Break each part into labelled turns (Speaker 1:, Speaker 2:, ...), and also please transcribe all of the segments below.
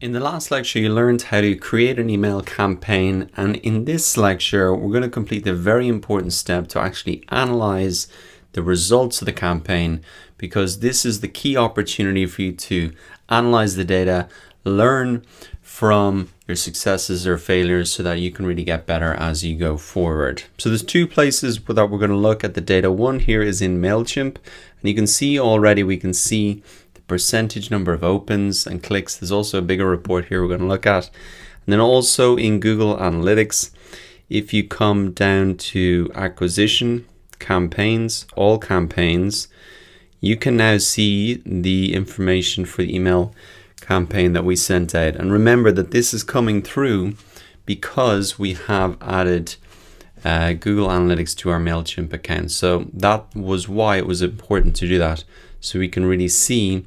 Speaker 1: In the last lecture, you learned how to create an email campaign, and in this lecture, we're going to complete the very important step to actually analyze the results of the campaign, because this is the key opportunity for you to analyze the data, learn from your successes or failures so that you can really get better as you go forward. So there's two places that we're going to look at the data. One here is in MailChimp, and you can see already, we can see percentage number of opens and clicks. There's also a bigger report here we're going to look at. And then also in Google Analytics, if you come down to acquisition, campaigns, all campaigns, you can now see the information for the email campaign that we sent out. And remember that this is coming through because we have added Google Analytics to our MailChimp account. So that was why it was important to do that. So we can really see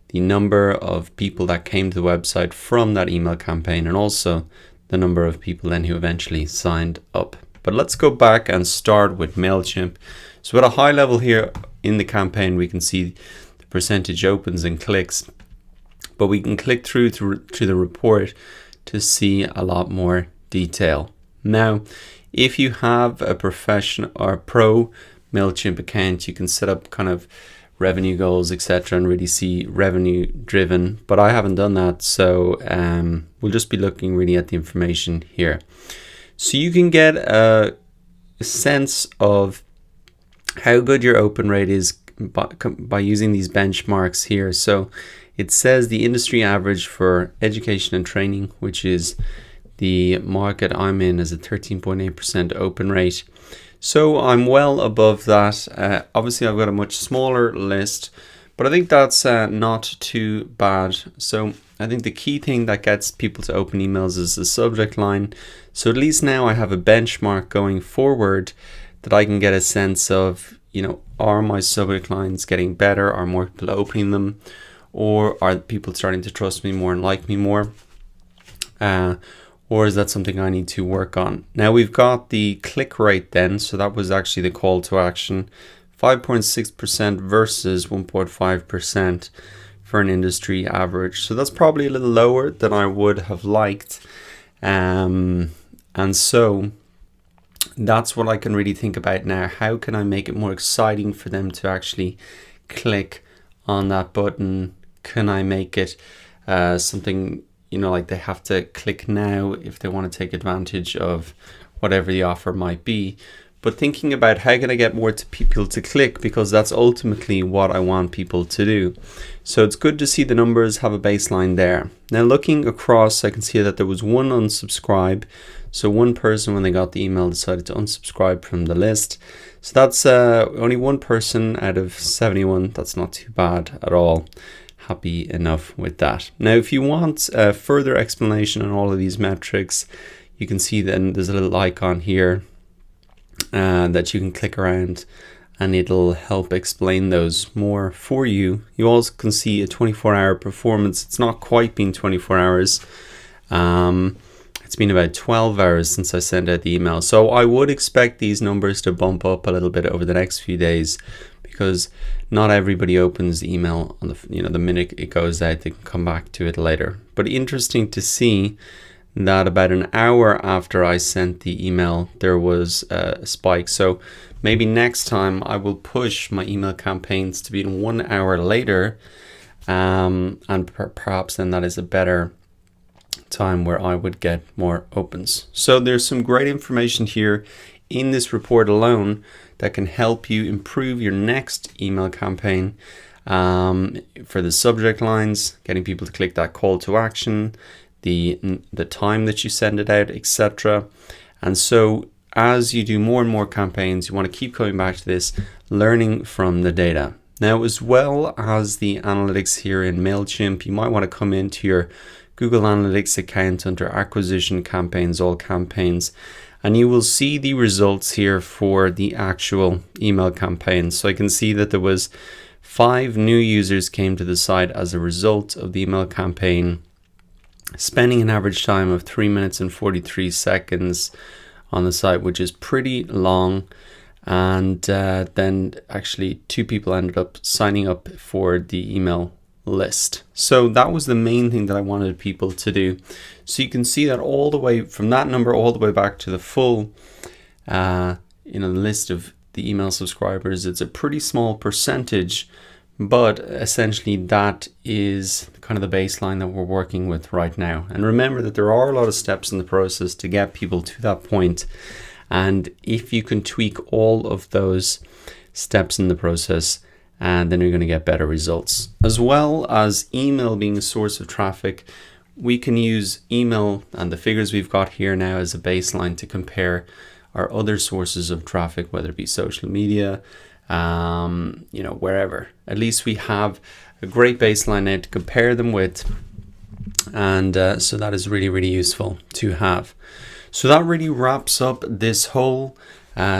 Speaker 1: the number of people that came to the website from that email campaign, and also the number of people then who eventually signed up. But let's go back and start with MailChimp. So at a high level here in the campaign, we can see the percentage opens and clicks, but we can click through to the report to see a lot more detail. Now, if you have a professional or pro MailChimp account, you can set up kind of revenue goals, etc., and really see revenue driven, but I haven't done that, so we'll just be looking really at the information here. So you can get a sense of how good your open rate is by using these benchmarks here. So it says the industry average for education and training, which is the market I'm in, is a 13.8% open rate. So I'm well above that. Obviously, I've got a much smaller list, but I think that's not too bad. So I think the key thing that gets people to open emails is the subject line. So at least now I have a benchmark going forward that I can get a sense of, are my subject lines getting better? Are more people opening them? Or are people starting to trust me more and like me more? Or is that something I need to work on? Now we've got the click rate then. So that was actually the call to action, 5.6% versus 1.5% for an industry average. So that's probably a little lower than I would have liked. And so that's what I can really think about now. How can I make it more exciting for them to actually click on that button? Can I make it something, like they have to click now if they want to take advantage of whatever the offer might be? But thinking about how can I get more people to click, because that's ultimately what I want people to do. So it's good to see the numbers have a baseline there. Now looking across, I can see that there was one unsubscribe. So one person, when they got the email, decided to unsubscribe from the list. So that's only one person out of 71. That's not too bad at all. Happy enough with that. Now, if you want further explanation on all of these metrics, you can see then there's a little icon here that you can click around, and it'll help explain those more for you. You also can see a 24-hour performance. It's not quite been 24 hours. It's been about 12 hours since I sent out the email. So I would expect these numbers to bump up a little bit over the next few days, because not everybody opens the email on the minute it goes out. They can come back to it later. But interesting to see that about an hour after I sent the email, there was a spike. So maybe next time I will push my email campaigns to be in 1 hour later, and perhaps then that is a better time where I would get more opens. So there's some great information here in this report alone that can help you improve your next email campaign, for the subject lines, getting people to click that call to action, the time that you send it out, etc. And so as you do more and more campaigns, you want to keep coming back to this, learning from the data. Now, as well as the analytics here in MailChimp, you might want to come into your Google Analytics account under acquisition, campaigns, all campaigns, and you will see the results here for the actual email campaign. So I can see that there was 5 new users came to the site as a result of the email campaign, spending an average time of 3 minutes and 43 seconds on the site, which is pretty long. And then actually 2 people ended up signing up for the email list. So that was the main thing that I wanted people to do. So you can see that all the way from that number all the way back to the full the list of the email subscribers. It's a pretty small percentage, but essentially that is kind of the baseline that we're working with right now. And remember that there are a lot of steps in the process to get people to that point. And if you can tweak all of those steps in the process, and then you're going to get better results. As well as email being a source of traffic, we can use email and the figures we've got here now as a baseline to compare our other sources of traffic, whether it be social media, wherever. At least we have a great baseline now to compare them with. And so that is really, really useful to have. So that really wraps up this whole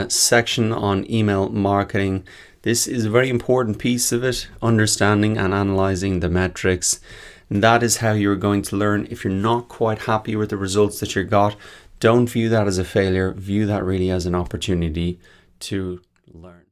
Speaker 1: section on email marketing. This is a very important piece of it, understanding and analyzing the metrics. And that is how you're going to learn. If you're not quite happy with the results that you got, don't view that as a failure. View that really as an opportunity to learn.